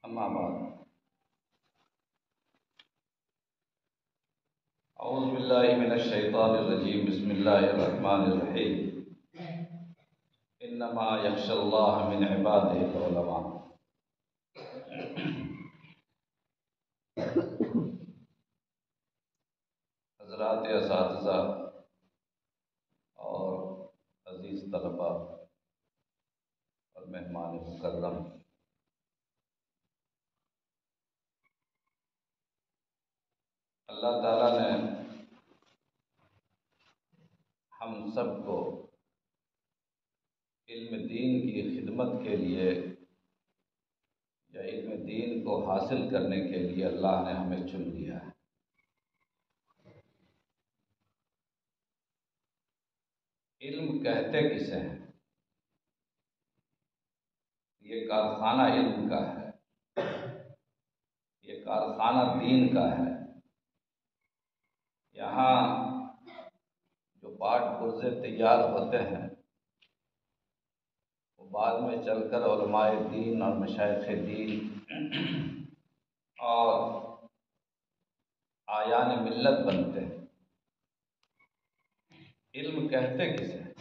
اما بعد اعوذ باللہ من الشیطان الرجیم بسم اللہ الرحمن الرحیم انما یخشی اللہ من عبادہ العلماء۔ حضرات اساتذہ اور عزیز طلباء اور مہمان مکرم، اللہ تعالیٰ نے ہم سب کو علم دین کی خدمت کے لیے یا علم دین کو حاصل کرنے کے لیے اللہ نے ہمیں چن لیا ہے۔ علم کہتے کسے ہیں؟ یہ کارخانہ علم کا ہے، یہ کارخانہ دین کا ہے۔ یہاں جو پارٹ پرزے تیار ہوتے ہیں وہ بعد میں چل کر علماء دین اور مشائخ دین اور آیان ملت بنتے ہیں۔ علم کہتے کسے ہیں؟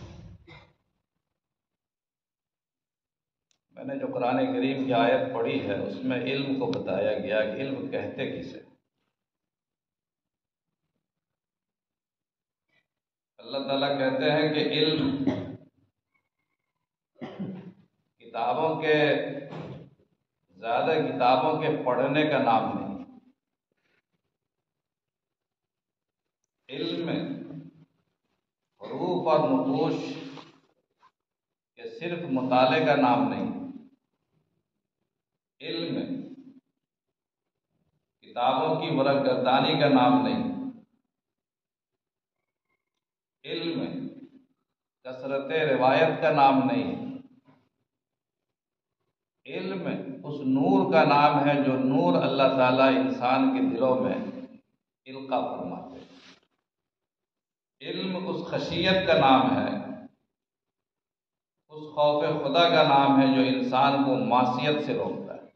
میں نے جو قرآن کریم کی آیت پڑھی ہے اس میں علم کو بتایا گیا کہ علم کہتے کسے ہیں۔ اللہ تعالیٰ کہتے ہیں کہ علم کتابوں کے زیادہ کتابوں کے پڑھنے کا نام نہیں، علم حروف اور نقوش کے صرف مطالعے کا نام نہیں، علم کتابوں کی ورق گردانی کا نام نہیں، علم کثرت روایت کا نام نہیں، علم اس نور کا نام ہے جو نور اللہ تعالیٰ انسان کے دلوں میں القا فرماتے ہیں۔ علم اس خشیت کا نام ہے، اس خوف خدا کا نام ہے جو انسان کو معصیت سے روکتا ہے۔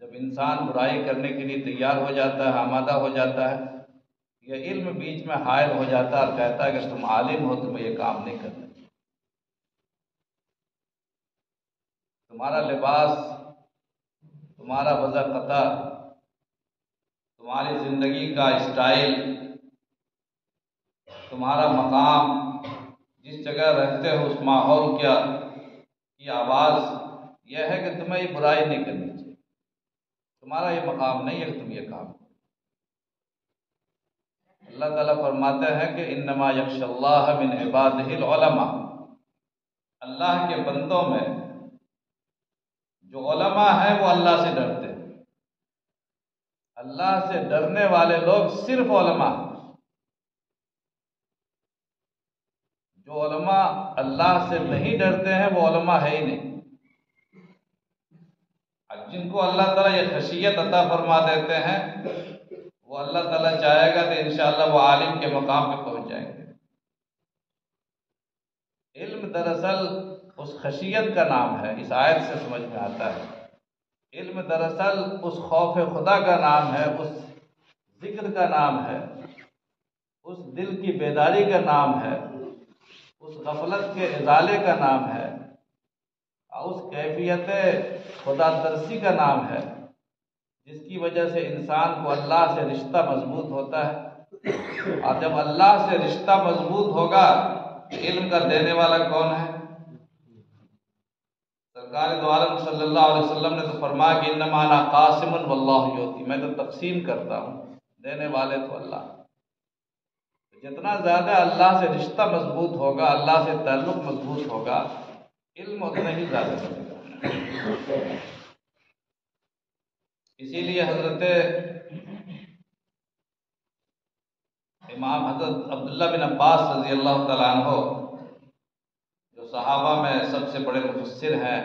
جب انسان برائی کرنے کے لیے تیار ہو جاتا ہے، آمادہ ہو جاتا ہے، یہ علم بیچ میں حائل ہو جاتا ہے اور کہتا ہے کہ تم عالم ہو، تمہیں یہ کام نہیں کرنا، تمہارا لباس، تمہارا وضع قطع، تمہاری زندگی کا اسٹائل، تمہارا مقام، جس جگہ رہتے ہو اس ماحول کی آواز یہ ہے کہ تمہیں یہ برائی نہیں کرنی چاہیے، تمہارا یہ مقام نہیں ہے کہ تم یہ کام کرو۔ اللہ تعالیٰ فرماتے ہیں کہ انما یخشی اللہ من عبادہ العلماء، اللہ کے بندوں میں جو علماء ہیں وہ اللہ سے ڈرتے ہیں۔ اللہ سے ڈرنے والے لوگ صرف علماء ہیں۔ جو علماء اللہ سے نہیں ڈرتے ہیں وہ علماء ہے ہی نہیں۔ اب جن کو اللہ تعالیٰ یہ خشیت عطا فرما دیتے ہیں وہ اللہ تعالیٰ چاہے گا تو انشاءاللہ وہ عالم کے مقام پہ پہنچ جائیں گے۔ علم دراصل اس خشیت کا نام ہے، اس آیت سے سمجھ میں آتا ہے۔ علم دراصل اس خوف خدا کا نام ہے، اس ذکر کا نام ہے، اس دل کی بیداری کا نام ہے، اس غفلت کے ازالے کا نام ہے، اس کیفیت خدا ترسی کا نام ہے جس کی وجہ سے انسان کو اللہ سے رشتہ مضبوط ہوتا ہے۔ اور جب اللہ سے رشتہ مضبوط ہوگا تو علم کا دینے والا کون ہے؟ سرکار دو عالم صلی اللہ علیہ وسلم نے تو فرمایا کہ انما انا قاسم واللہ یعطی، میں تو تقسیم کرتا ہوں، دینے والے تو اللہ۔ جتنا زیادہ اللہ سے رشتہ مضبوط ہوگا، اللہ سے تعلق مضبوط ہوگا، علم اتنا ہی زیادہ بڑھے گا۔ اسی لیے حضرت امام حضرت عبداللہ بن عباس رضی اللہ تعالیٰ عنہ جو صحابہ میں سب سے بڑے مفسر ہیں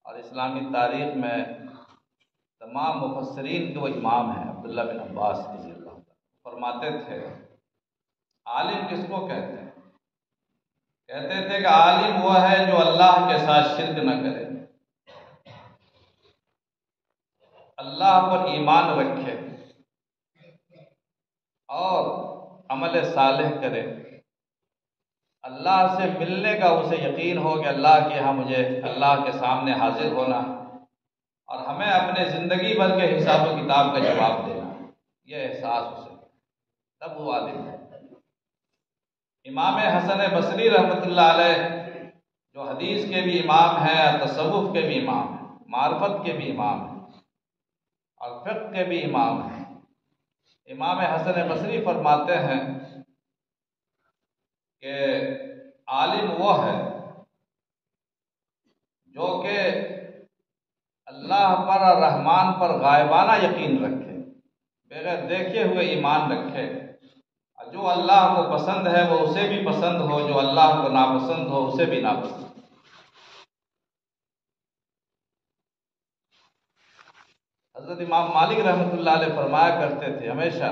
اور اسلامی تاریخ میں تمام مفسرین کے وہ امام ہیں، عبداللہ بن عباس رضی اللہ تعالیٰ فرماتے تھے عالم کس کو کہتے ہیں؟ کہتے تھے کہ عالم وہ ہے جو اللہ کے ساتھ شرک نہ کرے، اللہ پر ایمان رکھے اور عمل صالح کرے، اللہ سے ملنے کا اسے یقین ہو کہ اللہ کے یہاں مجھے اللہ کے سامنے حاضر ہونا اور ہمیں اپنے زندگی بھر کے حساب و کتاب کا جواب دینا، یہ احساس اسے، تب وہ عالم ہے۔ امام حسن بصری رحمۃ اللہ علیہ جو حدیث کے بھی امام ہیں، تصوف کے بھی امام ہیں، معرفت کے بھی امام ہیں اور فقہ کے بھی امام ہیں، امام حسن بصری فرماتے ہیں کہ عالم وہ ہے جو کہ اللہ پر اور رحمان پر غائبانہ یقین رکھے، بغیر دیکھے ہوئے ایمان رکھے، جو اللہ کو پسند ہے وہ اسے بھی پسند ہو، جو اللہ کو ناپسند ہو اسے بھی ناپسند۔ حضرت امام مالک رحمۃ اللہ علیہ فرمایا کرتے تھے ہمیشہ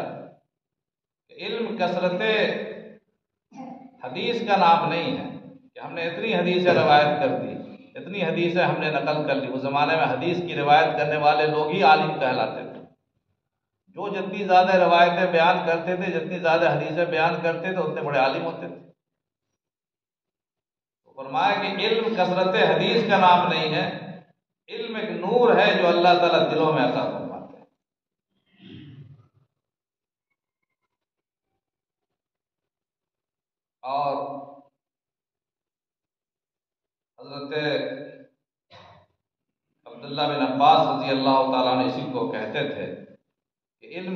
کہ علم کثرت حدیث کا نام نہیں ہے کہ ہم نے اتنی حدیثیں روایت کر دی، اتنی حدیثیں ہم نے نقل کر لی۔ اس زمانے میں حدیث کی روایت کرنے والے لوگ ہی عالم کہلاتے تھے، جو جتنی زیادہ روایتیں بیان کرتے تھے، جتنی زیادہ حدیثیں بیان کرتے تھے، اتنے بڑے عالم ہوتے تھے۔ تو فرمایا کہ علم کثرت حدیث کا نام نہیں ہے، علم ایک نور ہے جو اللہ تعالیٰ دلوں میں عطا فرماتے ہیں۔ اور حضرت عبداللہ بن عباس رضی اللہ تعالیٰ عنہ اسی کو کہتے تھے کہ علم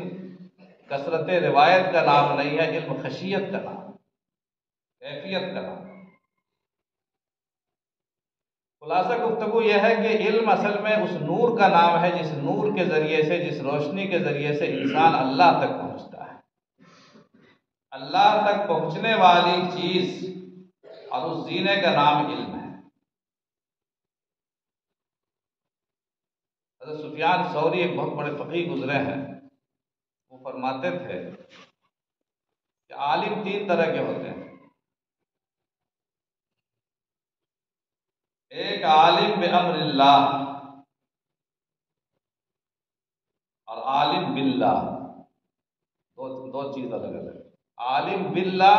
کثرت روایت کا نام نہیں ہے، علم خشیت کا نام، کیفیت کا نام۔ خلاصہ گفتگو یہ ہے کہ علم اصل میں اس نور کا نام ہے جس نور کے ذریعے سے، جس روشنی کے ذریعے سے انسان اللہ تک پہنچتا ہے۔ اللہ تک پہنچنے والی چیز اور اس زینے کا نام علم ہے۔ حضرت سفیان ثوری ایک بہت بڑے فقیہ گزرے ہیں، وہ فرماتے تھے کہ عالم تین طرح کے ہوتے ہیں، ایک عالم بامر اللہ اور عالم باللہ، دو چیز الگ الگ، عالم باللہ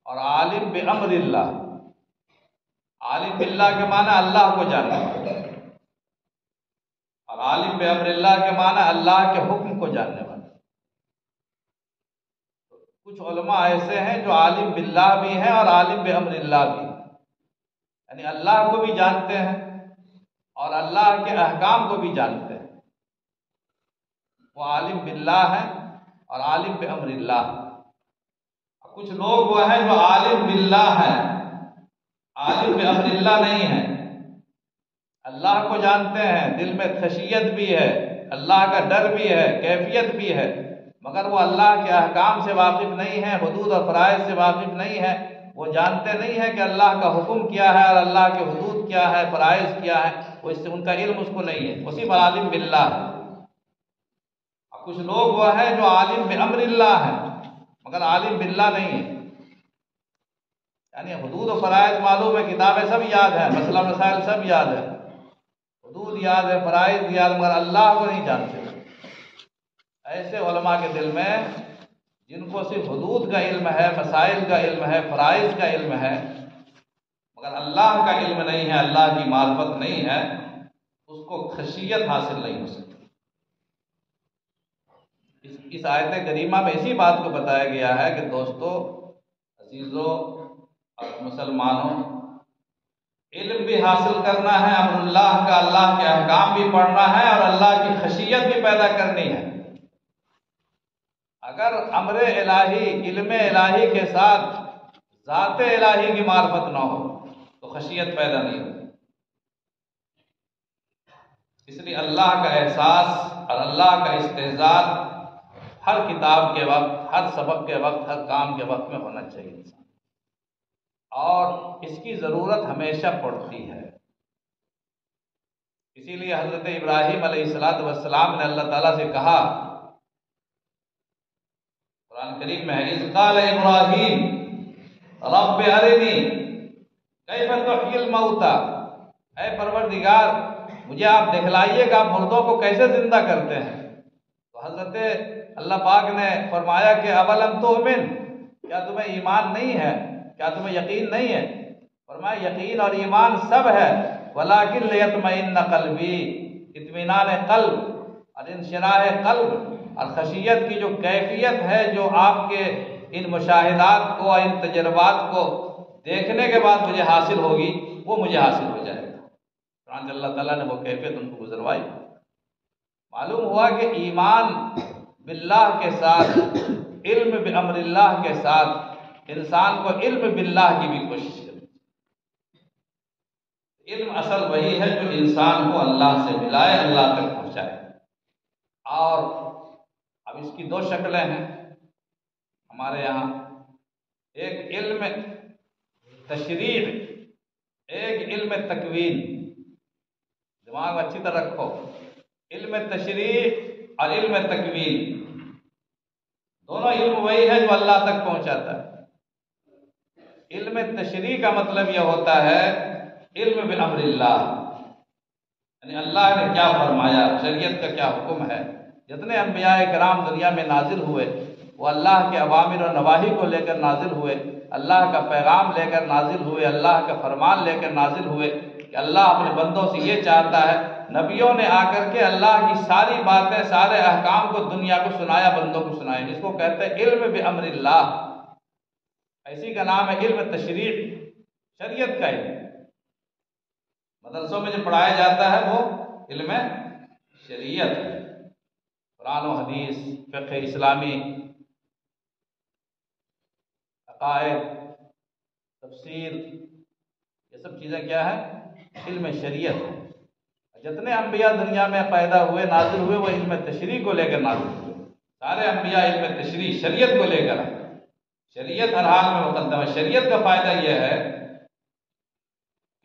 اور عالم بامر اللہ۔ عالم باللہ کے معنی اللہ کو جاننا والا، اور عالم بامر اللہ کے معنی اللہ کے حکم کو جاننے والا۔ کچھ علماء ایسے ہیں جو عالم باللہ بھی ہیں اور عالم بامر اللہ بھی، یعنی اللہ کو بھی جانتے ہیں اور اللہ کے احکام کو بھی جانتے ہیں، وہ عالم باللہ ہے اور عالم بامر اللہ۔ کچھ لوگ وہ ہیں جو عالم باللہ ہیں، عالم بامر اللہ نہیں ہیں، اللہ کو جانتے ہیں، دل میں خشیت بھی ہے، اللہ کا ڈر بھی ہے، کیفیت بھی ہے، مگر وہ اللہ کے احکام سے واقف نہیں ہیں، حدود اور فرائض سے واقف نہیں ہیں، وہ جانتے نہیں ہیں کہ اللہ کا حکم کیا ہے اور اللہ کے حدود کیا ہے، فرائض کیا ہے، وہ اس سے ان کا علم اس کو نہیں ہے، اسی پر عالم باللہ ہے۔ اور کچھ لوگ وہ ہیں جو عالم بامر اللہ ہیں مگر عالم باللہ نہیں ہے، یعنی حدود و فرائض معلوم ہے، کتابیں سب یاد ہیں، مسئلہ مسائل سب یاد ہے، حدود یاد ہے، فرائض یاد، مگر اللہ کو نہیں جانتے۔ ایسے علماء کے دل میں جن کو صرف حدود کا علم ہے، مسائل کا علم ہے، فرائض کا علم ہے، مگر اللہ کا علم نہیں ہے، اللہ کی معرفت نہیں ہے، اس کو خشیت حاصل نہیں ہو سکتی۔ اس آیت کریمہ میں اسی بات کو بتایا گیا ہے کہ دوستو، عزیزو اور مسلمانوں، علم بھی حاصل کرنا ہے، امر اللہ کا، اللہ کے احکام بھی پڑھنا ہے اور اللہ کی خشیت بھی پیدا کرنی ہے۔ اگر امر الہی، علم الہی کے ساتھ ذات الہی کی معرفت نہ ہو تو خشیت پیدا نہیں ہوتی۔ اس لیے اللہ کا احساس اور اللہ کا استحضار ہر کتاب کے وقت، ہر سبق کے وقت، ہر کام کے وقت میں ہونا چاہیے انسان، اور اس کی ضرورت ہمیشہ پڑتی ہے۔ اسی لیے حضرت ابراہیم علیہ السلام نے اللہ تعالیٰ سے کہا، قرآن کریم میں ہے، اذ قال ابراہیم رب ارنی کیف تحیی الموتى، اے پروردگار مجھے آپ دکھلائیے کہ آپ مردوں کو کیسے زندہ کرتے ہیں۔ تو حضرت اللہ پاک نے فرمایا کہ اولم تؤمن، کیا تمہیں ایمان نہیں ہے، کیا تمہیں یقین نہیں ہے؟ فرمایا یقین اور ایمان سب ہے، ولکن لیطمئن قلبی، اطمینان قلب اور انشراح قلب اور خشیت کی جو کیفیت ہے، جو آپ کے ان مشاہدات کو اور ان تجربات کو دیکھنے کے بعد مجھے حاصل ہوگی، وہ مجھے حاصل ہو جائے گا۔ چنانچہ اللہ تعالیٰ نے وہ کیفیت ان کو گزروائی۔ معلوم ہوا کہ ایمان باللہ کے ساتھ، علم بامر اللہ کے ساتھ انسان کو علم باللہ کی بھی کوشش کرے۔ علم اصل وہی ہے جو انسان کو اللہ سے ملائے، اللہ تک پہنچائے۔ اور اب اس کی دو شکلیں ہیں ہمارے یہاں، ایک علم تشریع، ایک علم تکوین۔ دماغ اچھی طرح رکھو، علم تشریع اور علم تکوین دونوں علم وہی ہے جو اللہ تک پہنچاتا ہے۔ علم تشریع کا مطلب یہ ہوتا ہے علم بامر اللہ، یعنی اللہ نے کیا فرمایا، شریعت کا کیا حکم ہے۔ جتنے انبیاء کرام دنیا میں نازل ہوئے وہ اللہ کے اوامر و نواہی کو لے کر نازل ہوئے، اللہ کا پیغام لے کر نازل ہوئے، اللہ کا فرمان لے کر نازل ہوئے کہ اللہ اپنے بندوں سے یہ چاہتا ہے۔ نبیوں نے آ کر کے اللہ کی ساری باتیں، سارے احکام کو دنیا کو سنایا، بندوں کو سنایا، جس کو کہتے ہیں علم بامر اللہ۔ اسی کا نام ہے علم تشریع، شریعت کا علم۔ مدرسوں میں جو پڑھایا جاتا ہے وہ علم شریعت، قرآن و حدیث، فقہ اسلامی، عقائد، تفسیر، یہ سب چیزیں کیا ہے؟ علم شریعت۔ جتنے انبیاء دنیا میں پیدا ہوئے، نازل ہوئے، وہ علم تشریع کو لے کر نازل ہوئے۔ سارے انبیاء علم تشریع، شریعت کو لے کر آئے۔ شریعت ہر حال میں مقدم ہے۔ شریعت کا فائدہ یہ ہے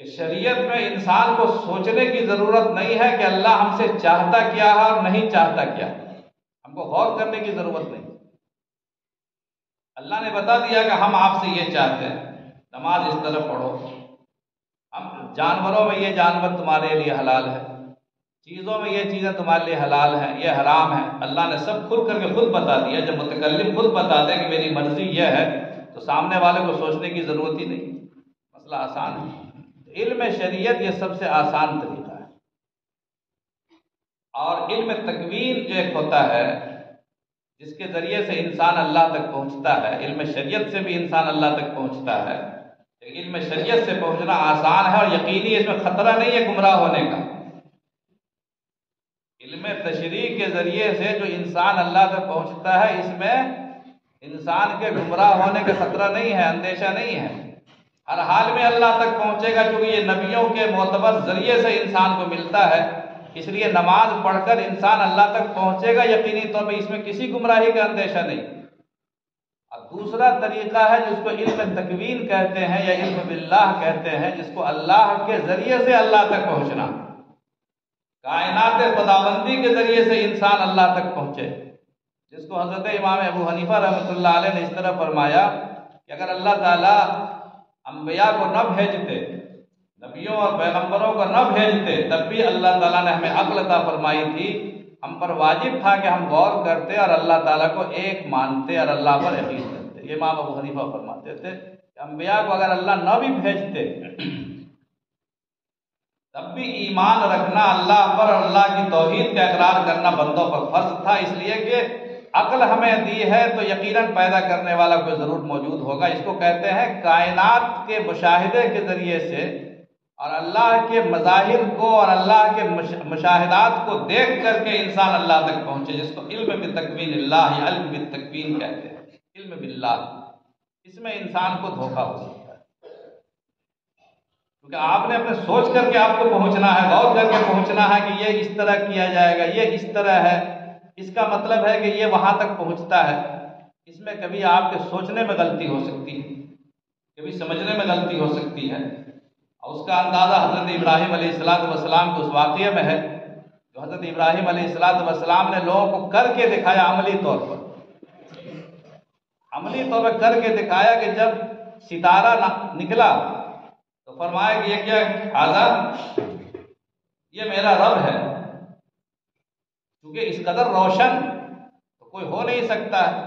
کہ شریعت میں انسان کو سوچنے کی ضرورت نہیں ہے کہ اللہ ہم سے چاہتا کیا ہے اور نہیں چاہتا کیا ہے، ہم کو غور کرنے کی ضرورت نہیں۔ اللہ نے بتا دیا کہ ہم آپ سے یہ چاہتے ہیں، نماز اس طرح پڑھو، ہم جانوروں میں یہ جانور تمہارے لیے حلال ہے، چیزوں میں یہ چیزیں تمہارے لیے حلال ہیں، یہ حرام ہے۔ اللہ نے سب کھل کر کے خود بتا دیا۔ جب متکلم خود بتا دے کہ میری مرضی یہ ہے تو سامنے والے کو سوچنے کی ضرورت ہی نہیں، مسئلہ آسان ہے۔ علم شریعت یہ سب سے آسان طریقہ ہے۔ اور علم تکوین جو ایک ہوتا ہے جس کے ذریعے سے انسان اللہ تک پہنچتا ہے، علم شریعت سے بھی انسان اللہ تک پہنچتا ہے، لیکن علم شریعت سے پہنچنا آسان ہے اور یقینی، اس میں خطرہ نہیں ہے گمراہ ہونے کا۔ علم تشریع کے ذریعے سے جو انسان اللہ تک پہنچتا ہے، اس میں انسان کے گمراہ ہونے کا خطرہ نہیں ہے، اندیشہ نہیں ہے، ہر حال میں اللہ تک پہنچے گا، کیونکہ یہ نبیوں کے معتبر ذریعے سے انسان کو ملتا ہے۔ اس لیے نماز پڑھ کر انسان اللہ تک پہنچے گا یقینی طور پہ، اس میں کسی گمراہی کا اندیشہ نہیں۔ اور دوسرا طریقہ ہے جس کو علم تکوین کہتے ہیں یا علم باللہ کہتے ہیں، جس کو اللہ کے ذریعے سے اللہ تک پہنچنا، کائنات خداوندی کے ذریعے سے انسان اللہ تک پہنچے، جس کو حضرت امام ابو حنیفہ رحمۃ اللہ علیہ نے اس طرح فرمایا کہ اگر اللہ تعالیٰ انبیاء کو نہ بھیجتے، نبیوں اور پیغمبروں کو نہ بھیجتے، تب بھی اللہ تعالیٰ نے ہمیں عقل عطا فرمائی تھی، ہم پر واجب تھا کہ ہم غور کرتے اور اللہ تعالیٰ کو ایک مانتے اور اللہ پر یقین کرتے۔ یہ امام ابو حنیفہ فرماتے تھے کہ انبیاء کو اگر اللہ نہ بھی بھیجتے تب بھی ایمان رکھنا اللہ پر اور اللہ کی توحید کا اقرار کرنا بندوں پر فرض تھا، اس لیے کہ عقل ہمیں دی ہے تو یقیناً پیدا کرنے والا کوئی ضرور موجود ہوگا۔ اس کو کہتے ہیں کائنات کے مشاہدے کے ذریعے سے اور اللہ کے مظاہر کو اور اللہ کے مشاہدات کو دیکھ کر کے انسان اللہ تک پہنچے، جس کو علم بتکوین اللہ یا علم بالتکوین کہتے ہیں، علم باللہ۔ اس میں انسان کو دھوکہ ہو سکتا ہے، کیونکہ آپ نے اپنے سوچ کر کے آپ کو پہنچنا ہے، غور کر کے پہنچنا ہے کہ یہ اس طرح کیا جائے گا، یہ اس طرح ہے، اس کا مطلب ہے کہ یہ وہاں تک پہنچتا ہے۔ اس میں کبھی آپ کے سوچنے میں غلطی ہو سکتی ہے، کبھی سمجھنے میں غلطی ہو سکتی ہے، اور اس کا اندازہ حضرت ابراہیم علیہ السلام کے اس واقعے میں ہے جو حضرت ابراہیم علیہ السلام نے لوگوں کو کر کے دکھایا، عملی طور پر کر کے دکھایا کہ جب ستارہ نکلا تو فرمایا کہ یہ کیا حاضر، یہ میرا رب ہے، کیونکہ اس قدر روشن تو کوئی ہو نہیں سکتا ہے۔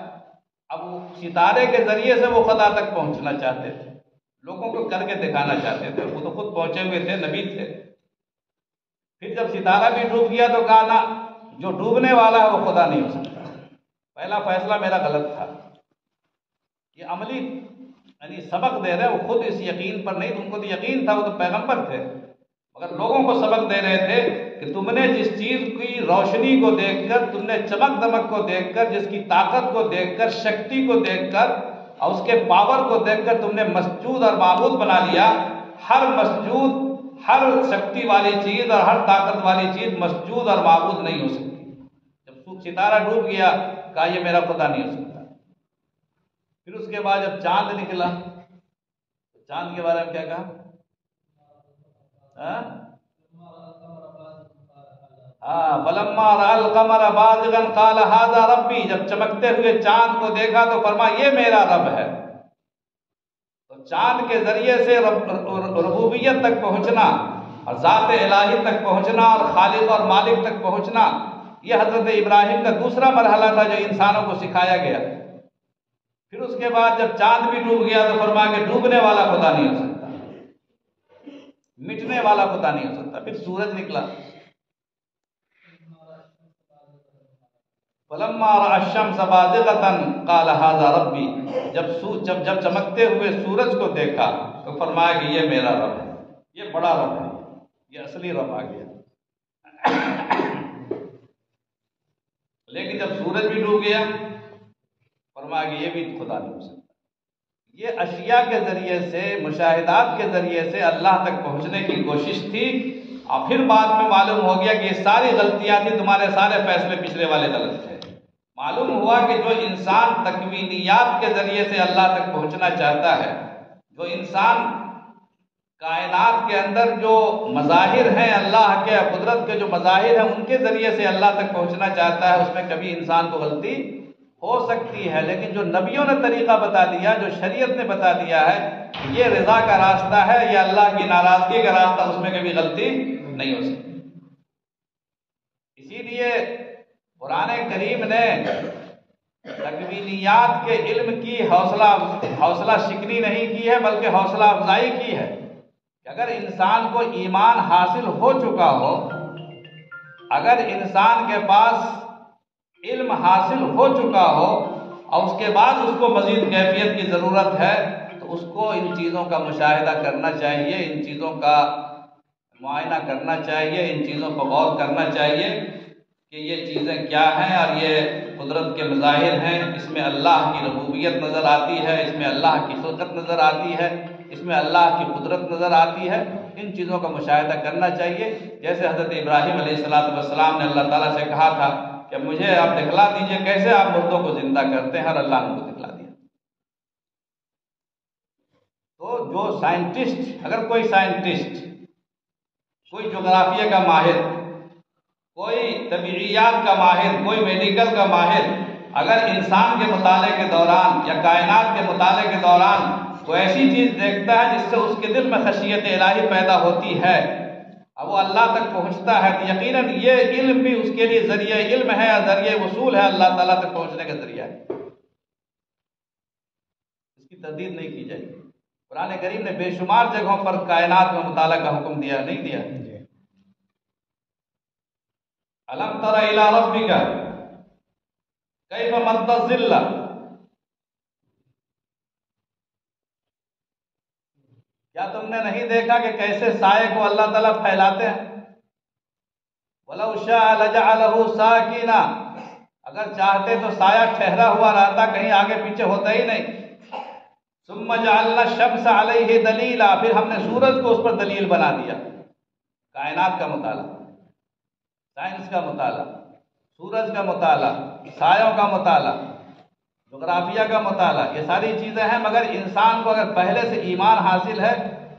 اب وہ ستارے کے ذریعے سے وہ خدا تک پہنچنا چاہتے تھے، لوگوں کو کر کے دکھانا چاہتے تھے، وہ تو خود پہنچے ہوئے تھے، نبی تھے۔ پھر جب ستارہ بھی ڈوب گیا تو کہا نا، جو ڈوبنے والا ہے وہ خدا نہیں ہو سکتا، پہلا فیصلہ میرا غلط تھا۔ یہ عملی یعنی سبق دے رہے ہیں، وہ خود اس یقین پر نہیں، ان کو تو یقین تھا، وہ تو پیغمبر تھے، مگر لوگوں کو سبق دے رہے تھے کہ تم نے جس چیز کی روشنی کو دیکھ کر، تم نے چمک دمک کو دیکھ کر، جس کی طاقت کو دیکھ کر، شکتی کو دیکھ کر اور اس کے پاور کو دیکھ کر تم نے مسجود اور معبود بنا لیا۔ ہر مسجود، ہر شکتی والی چیز اور ہر طاقت والی چیز مسجود اور معبود نہیں ہو سکتی۔ جب ستارہ ڈوب گیا کہا یہ میرا خدا نہیں ہو سکتا۔ پھر اس کے بعد جب چاند نکلا تو چاند کے بارے میں کیا کہا؟ فلما رأى القمر بازغا قال هذا ربي، جب چمکتے ہوئے چاند کو دیکھا تو فرمایا یہ میرا رب ہے۔ تو چاند کے ذریعے سے ربوبیت تک پہنچنا اور ذات الہی تک پہنچنا اور خالق اور مالک تک پہنچنا، یہ حضرت ابراہیم کا دوسرا مرحلہ تھا جو انسانوں کو سکھایا گیا۔ پھر اس کے بعد جب چاند بھی ڈوب گیا تو فرمایا کہ ڈوبنے والا خدا نہیں ہو سکتا، مٹنے والا خدا نہیں ہو سکتا۔ پھر سورج نکلا، فلما رأى الشمس بازغة قال هذا ربي، جب چمکتے ہوئے سورج کو دیکھا تو فرمایا کہ یہ میرا رب ہے، یہ بڑا رب ہے، یہ اصلی رب آ گیا۔ لیکن جب سورج بھی ڈوب گیا فرمایا کہ یہ بھی خدا نہیں ہو سکتا۔ یہ اشیاء کے ذریعے سے، مشاہدات کے ذریعے سے اللہ تک پہنچنے کی کوشش تھی، اور پھر بعد میں معلوم ہو گیا کہ یہ ساری غلطیاں تھیں، تمہارے سارے فیصلے پچھلے والے غلط تھے۔ معلوم ہوا کہ جو انسان تکوینیات کے ذریعے سے اللہ تک پہنچنا چاہتا ہے، جو انسان کائنات کے اندر جو مظاہر ہیں اللہ کے قدرت کے جو مظاہر ہیں ان کے ذریعے سے اللہ تک پہنچنا چاہتا ہے، اس میں کبھی انسان کو غلطی ہو سکتی ہے، لیکن جو نبیوں نے طریقہ بتا دیا، جو شریعت نے بتا دیا ہے یہ رضا کا راستہ ہے، یہ اللہ کی ناراضگی کا راستہ، اس میں کبھی غلطی نہیں ہو سکتی۔ اسی لیے قرآن کریم نے تکوینیات کے علم کی حوصلہ شکنی نہیں کی ہے، بلکہ حوصلہ افزائی کی ہے کہ اگر انسان کو ایمان حاصل ہو چکا ہو، اگر انسان کے پاس علم حاصل ہو چکا ہو اور اس کے بعد اس کو مزید کیفیت کی ضرورت ہے، تو اس کو ان چیزوں کا مشاہدہ کرنا چاہیے، ان چیزوں کا معائنہ کرنا چاہیے، ان چیزوں پر غور کرنا چاہیے کہ یہ چیزیں کیا ہیں اور یہ قدرت کے مظاہر ہیں، اس میں اللہ کی ربوبیت نظر آتی ہے، اس میں اللہ کی خلقت نظر آتی ہے، اس میں اللہ کی قدرت نظر آتی ہے۔ ان چیزوں کا مشاہدہ کرنا چاہیے، جیسے حضرت ابراہیم علیہ السلام نے اللہ تعالیٰ سے کہا تھا کہ مجھے آپ دکھلا دیجئے کیسے آپ مردوں کو زندہ کرتے ہیں، اور اللہ نے کو دکھلا دیا۔ تو جو سائنٹسٹ، اگر کوئی سائنٹسٹ، کوئی جغرافیہ کا ماہر، کوئی طبیعیات کا ماہر، کوئی میڈیکل کا ماہر، اگر انسان کے مطالعے کے دوران یا کائنات کے مطالعے کے دوران کوئی ایسی چیز دیکھتا ہے جس سے اس کے دل میں خشیت الہی پیدا ہوتی ہے اور وہ اللہ تک پہنچتا ہے، تو یقیناً یہ علم بھی اس کے لیے ذریعہ علم ہے، ذریعہ وصول ہے، اللہ تعالیٰ تک پہنچنے کا ذریعہ ہے، اس کی تردید نہیں کی جائے گی۔ قرآن کریم نے بے شمار جگہوں پر کائنات میں مطالعہ کا حکم دیا، نہیں دیا؟ الم تر الی ربک کیف مد الظل، کیا تم نے نہیں دیکھا کہ کیسے سائے کو اللہ تعالیٰ پھیلاتے ہیں؟ وَلَوْ شَاءَ لَجَعَلَهُ سَاكِنًا، اگر چاہتے تو سایہ ٹھہرا ہوا رہتا، کہیں آگے پیچھے ہوتا ہی نہیں۔ ثُمَّ جَعَلْنَا الشَّمْسَ عَلَيْهِ دَلِيلًا، پھر ہم نے سورج کو اس پر دلیل بنا دیا۔ کائنات کا مطالعہ، سائنس کا مطالعہ، سورج کا مطالعہ، سایوں کا مطالعہ، جغرافیہ کا مطالعہ، یہ ساری چیزیں ہیں، مگر انسان کو اگر پہلے سے ایمان حاصل ہے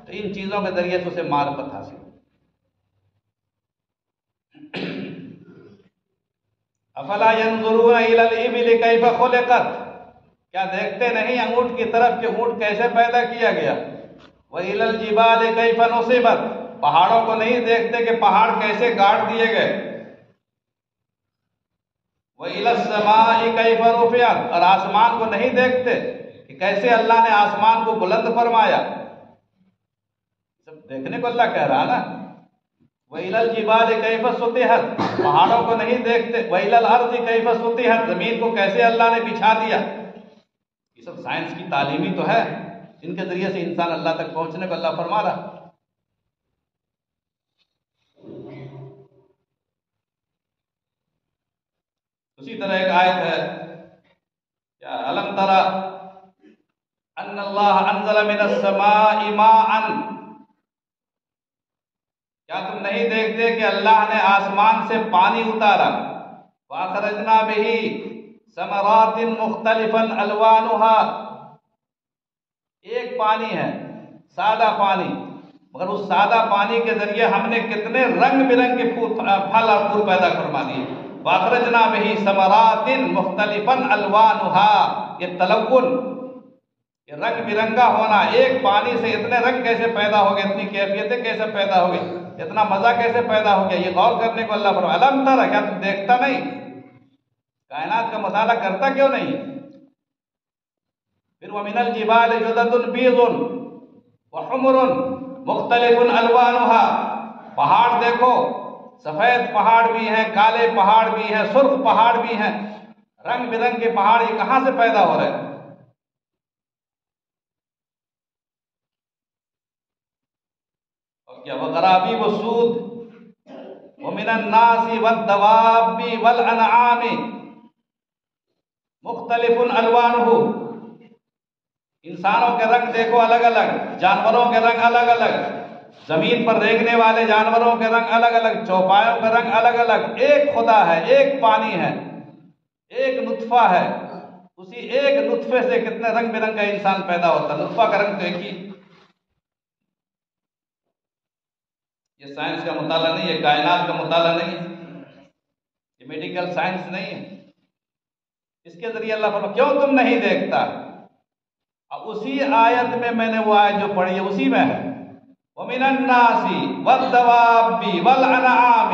تو ان چیزوں کے ذریعے سے اسے معرفت حاصل ہے۔ افلا ينظرون الى الابل كيف خلقت، کیا دیکھتے نہیں اونٹ کی طرف کہ اونٹ کیسے پیدا کیا گیا؟ وَإِلَى الْجِبَالِ كَيْفَ نُصِبَتْ، پہاڑوں کو نہیں دیکھتے کہ پہاڑ کیسے کاٹ دیے گئے. وَإِلَى السَّمَاءِ كَيْفَ رُفِعَتْ، اور آسمان کو نہیں دیکھتے کہ کیسے اللہ نے آسمان کو بلند فرمایا. سب دیکھنے کو اللہ کہہ رہا نا. وَإِلَى الْجِبَالِ كَيْفَ سُطِحَتْ، پہاڑوں کو نہیں دیکھتے. وَإِلَى الْأَرْضِ كَيْفَ سُطِحَتْ، زمین کو کیسے اللہ نے بچھا دیا. یہ سب سائنس کی تعلیمی تو ہے، ان کے ذریعے سے انسان اللہ تک پہنچنے کو اللہ فرما رہا. اسی طرح ایک آیت ہے کیا الم ترى ان اللہ انزل من السماء ماء، کیا تم نہیں دیکھتے کہ اللہ نے آسمان سے پانی اتارا. واخرجنا به ثمرات مختلفا الوانها، ایک پانی ہے سادہ پانی، مگر اس سادہ پانی کے ذریعے ہم نے کتنے رنگ برنگ کے پھل اور پھول پیدا فرما دیے. واخرجنا به ثمرات مختلفا الوانها، یہ تلون، یہ رنگ برنگا ہونا. ایک پانی سے اتنے رنگ کیسے پیدا ہو گئے، اتنی کیفیتیں کیسے پیدا ہو گئی، اتنا مزہ کیسے پیدا ہو گیا. یہ غور کرنے کو اللہ فرماتا ہے. الم ترى، کیا تم دیکھتا نہیں، کائنات کا مطالعہ کرتا کیوں نہیں. پھر وَمِنَ الْجِبَالِ جُدَدٌ بِيضٌ وَحُمُرٌ مُخْتَلِفٌ أَلْوَانُهَا، پہاڑ دیکھو، سفید پہاڑ بھی ہیں، کالے پہاڑ بھی ہیں، سرخ پہاڑ بھی ہیں. رنگ برنگ کے پہاڑ یہ کہاں سے پیدا ہو رہے ہیں. اور کیا وَغَرَابِيبُ السُّودُ وَمِنَ النَّاسِ وَالدَّوَابِّ وَالْأَنْعَامِ مُخْتَلِفٌ أَلْوَانُهُ، انسانوں کے رنگ دیکھو الگ الگ، جانوروں کے رنگ الگ الگ، زمین پر رینگنے والے جانوروں کے رنگ الگ الگ، چوپایوں کے رنگ الگ الگ. ایک خدا ہے، ایک پانی ہے، ایک نطفہ ہے، اسی ایک نطفے سے کتنے رنگ برنگ کا انسان پیدا ہوتا ہے. نطفہ کا رنگ تو ایک ہی. یہ سائنس کا مطالعہ نہیں ہے، کائنات کا مطالعہ نہیں ہے، یہ میڈیکل سائنس نہیں ہے. اس کے ذریعے اللہ فرماتا کیوں تم نہیں دیکھتا. اب اسی آیت میں نے وہ آیت جو پڑھی ہے اسی میں ہے وَمِنَ النَّاسِ وَالدَّوَابِّ وَالْأَنْعَامِ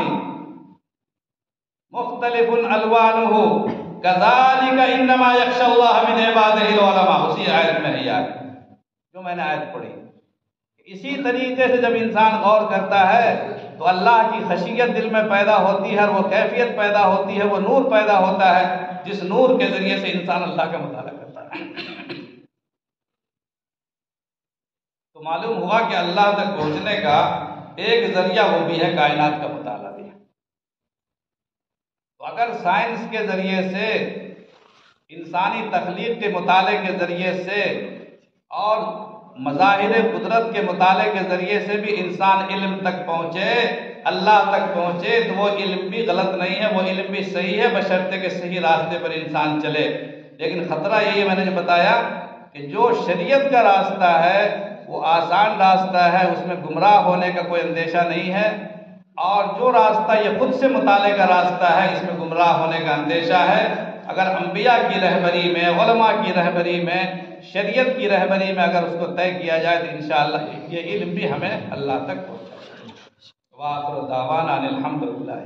مُخْتَلِفٌ أَلْوَانُهُ كَذَلِكَ إِنَّمَا يَخْشَى اللَّهَ مِنْ عِبَادِهِ الْعُلَمَاءُ. اسی آیت میں ہے یار جو میں نے آیت پڑھی. اسی طریقے سے جب انسان غور کرتا ہے تو اللہ کی خشیت دل میں پیدا ہوتی ہے، اور وہ کیفیت پیدا ہوتی ہے، وہ نور پیدا ہوتا ہے جس نور کے ذریعے سے انسان اللہ کا مطالعہ کرتا ہے. تو معلوم ہوا کہ اللہ تک پہنچنے کا ایک ذریعہ وہ بھی ہے کائنات کا مطالعہ بھی ہے. تو اگر سائنس کے ذریعے سے، انسانی تخلیق کے مطالعے کے ذریعے سے اور مظاہر قدرت کے مطالعے کے ذریعے سے بھی انسان علم تک پہنچے، اللہ تک پہنچے، تو وہ علم بھی غلط نہیں ہے، وہ علم بھی صحیح ہے، بشرطے کہ صحیح راستے پر انسان چلے. لیکن خطرہ یہی میں نے جو بتایا کہ جو شریعت کا راستہ ہے وہ آسان راستہ ہے، اس میں گمراہ ہونے کا کوئی اندیشہ نہیں ہے. اور جو راستہ یہ خود سے مطالعے کا راستہ ہے اس میں گمراہ ہونے کا اندیشہ ہے. اگر انبیاء کی رہبری میں، علماء کی رہبری میں، شریعت کی رہبری میں اگر اس کو طے کیا جائے تو انشاءاللہ یہ علم بھی ہمیں اللہ تک پہنچائے. وآخر دعوانا ان الحمدللہ.